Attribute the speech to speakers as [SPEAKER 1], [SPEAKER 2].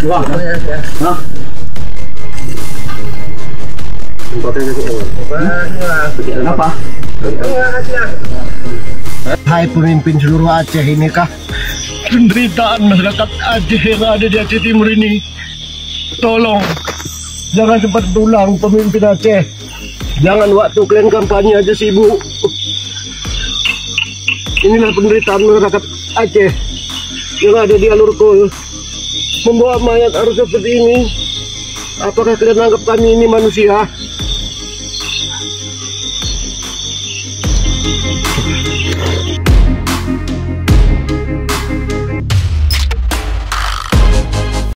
[SPEAKER 1] Wah, hah? Apa?
[SPEAKER 2] Hai pemimpin seluruh Aceh, ini kah penderitaan masyarakat Aceh yang ada di Aceh Timur ini? Tolong, jangan cepat pulang pemimpin Aceh. Jangan waktu kalian kampanye aja sibuk. Inilah penderitaan masyarakat Aceh yang ada di Alur Kul. Membawa mayat harus seperti ini. Apakah kalian anggap kami ini manusia?